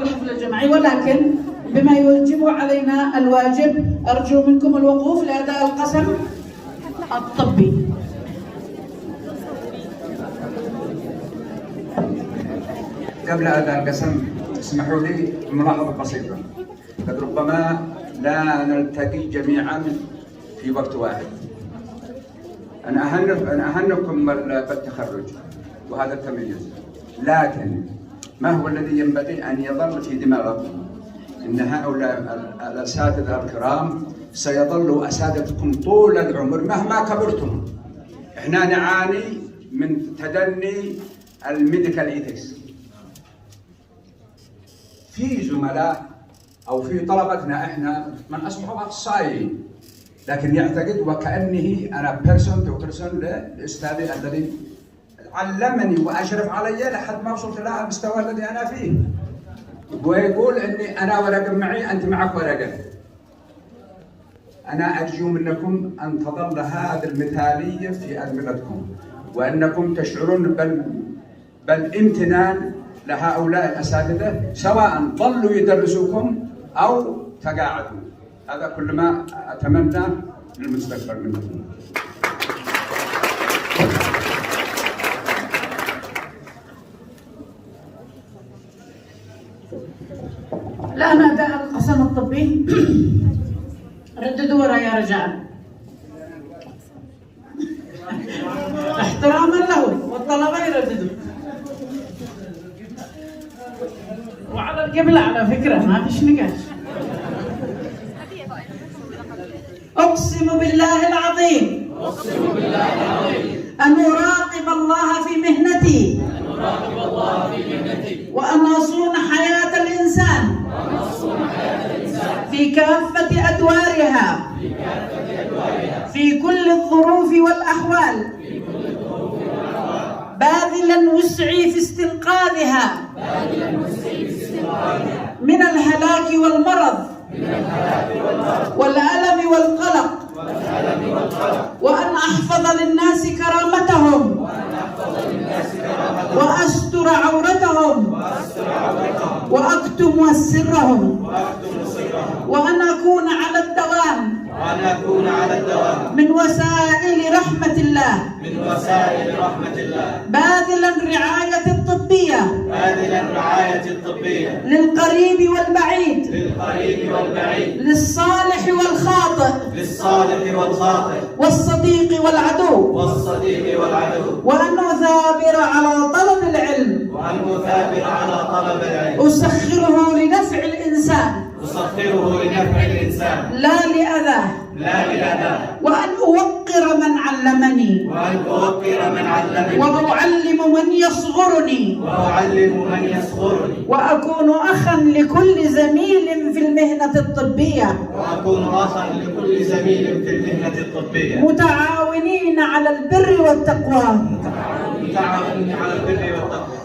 الحفل الجماعي، ولكن بما يوجب علينا الواجب أرجو منكم الوقوف لأداء القسم الطبي. قبل أداء القسم اسمحوا لي ملاحظة بسيطة، قد ربما لا نلتقي جميعا في وقت واحد. أنا أهنكم بالتخرج وهذا التميز، لكن ما هو الذي ينبغي أن يظل في دماغكم؟ إن هؤلاء الأساتذة الكرام سيظلوا أساتذتكم طول العمر مهما كبرتم. إحنا نعاني من تدني الميديكال إيثكس. في زملاء أو في طلبتنا إحنا من أصبحوا أخصائيين، لكن يعتقد وكأنه أنا بيرسون تو بيرسون لأستاذي الذي علمني وأشرف علي لحد ما وصلت إلى المستوى الذي أنا فيه، ويقول إني أنا ورقة معي أنت معك ورقة. أنا أرجو منكم أن تظل هذه المثالية في أزمنتكم، وأنكم تشعرون بالامتنان لهؤلاء الأساتذة سواء ظلوا يدرسوكم أو تقاعدوا. هذا كل ما أتمنى للمستقبل منكم. الآن أداء القسم الطبي. رددوا وراي يا رجال احتراما له، والطلبة يرددوا. وعلى القبلة على فكرة ما فيش نقاش. أقسم بالله العظيم أن أراقب الله في مهنتي وأن أصون حياة الإنسان في كافة أدوارها في كل الظروف والأحوال، باذلا وسعي في استنقاذها من الهلاك والمرض والألم والقلق، وأن أحفظ للناس كرامتهم وأستر عورتهم وأكتم سرهم، وأن أكون على الدوام من وسائل رحمة الله باذلا الرعاية الطبية للقريب والبعيد للصالح والخاطئ والصديق والعدو، وأن أثابر على طلب العلم أسخره لنفع الإنسان لا لأذاه، وأن أوقر من علمني وأعلم من يصغرني وأكون أخا لكل زميل في المهنة الطبية متعاونين على البر والتقوى،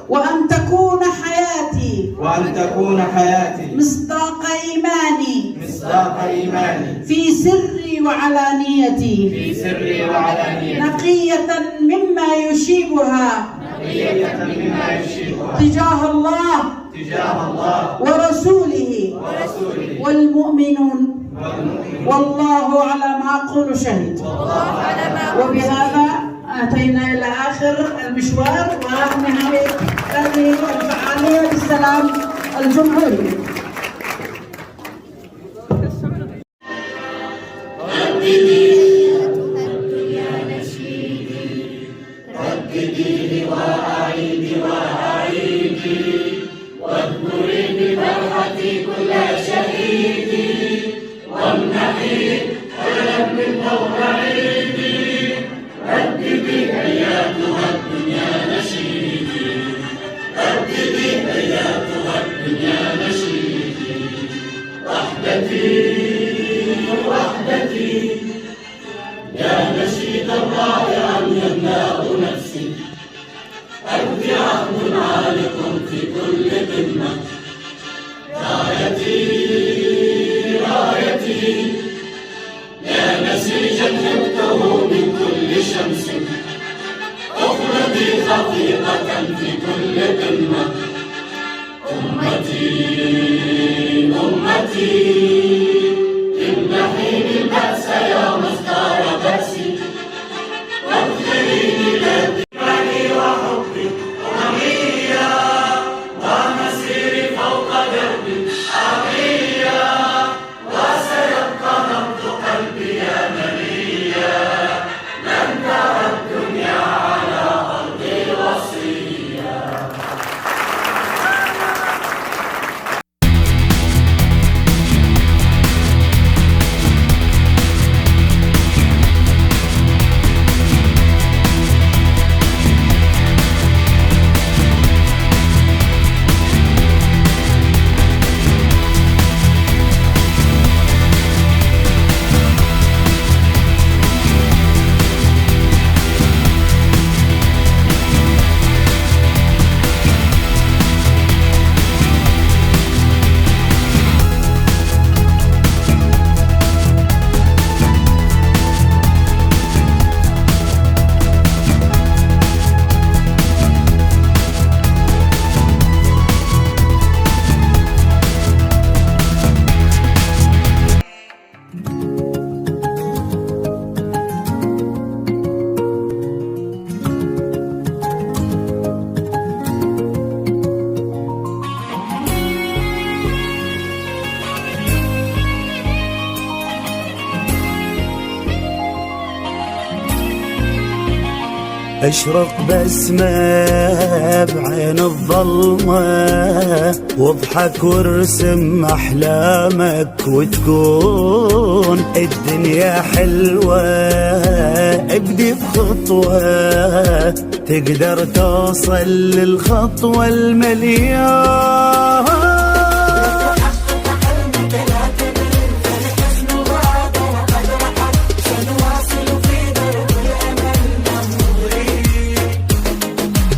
وأن تكون حياتي مصداق إيماني في سري وعلانيتي نقية مما يشيبها تجاه الله ورسوله والمؤمنون، والله على ما أقول شهيد. وبهذا أتينا إلى آخر المشوار ونهاية هذه الفعالية بالسلام الجمهوري. رددي وأعيدي واذكري بفرحتي كل شهيدي، وامنحي خيرا من فوق عيدي. رددي أياتها الدنيا نشيدي، رددي أياتها الدنيا نشيدي. وحدتي يا نشيد الرائع يملأ نفسي، أنت عهد عالق في كل قمة. رايتي يا نسيجا حبته اشرق بسمة بعين الظلمة، واضحك وارسم أحلامك وتكون الدنيا حلوة. ابدي بخطوة تقدر توصل للخطوة المليون.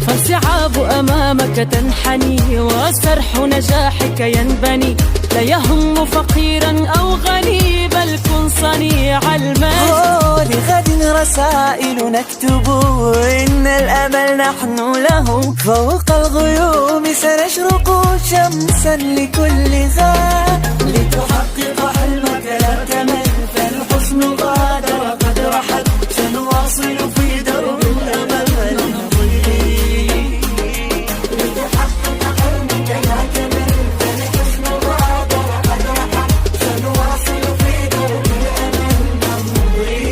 فالصعاب أمامك تنحني، والفرح نجاحك ينبني. لا يهم فقيرا أو غني، بل كن صنيع المجد. لغد رسائل نكتب، إن الأمل نحن له. فوق الغيوم سنشرق شمسا لكل غد. لتحقق حلمك لا تمل، فالحسن غادر قد رحل. سنواصل في درب الأمل ونمضي. لتحقق حلمك لا تمل، فالحسن غادر قد رحل. سنواصل في درب الأمل نمضي.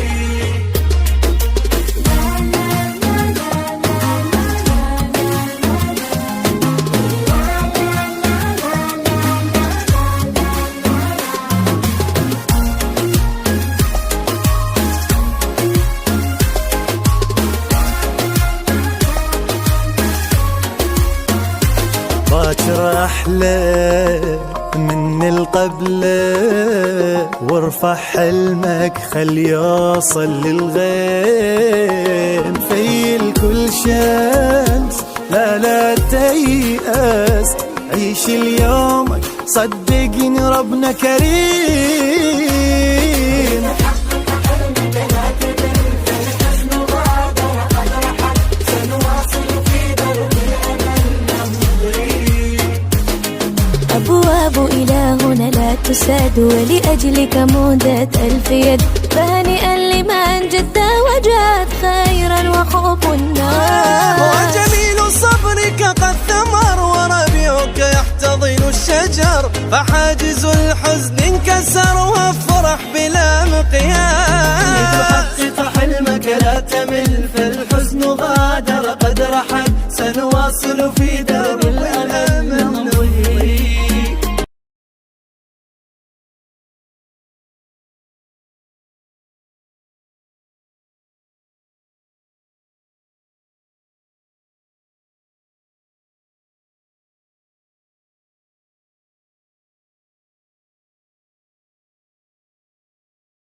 باكر أحلى من القبلة، وارفع حلمك خل يوصل للغيم. فيل كل شمس لا تيأس، عيش اليوم صدقني ربنا كريم. أبواب إلهنا لا تساد، ولأجلك مدت ألف يد. فهنيئا لمن جد وجاد خيرا وخوف النار. وجميل صبرك قد ثمر، وربيعك يحتضن الشجر. فحاجز الحزن انكسر، وافرح بلا مقياس. لتحقق حلمك لا تمل، فالحزن غادر قد رحل. سنواصل في درب الأمل نمضي.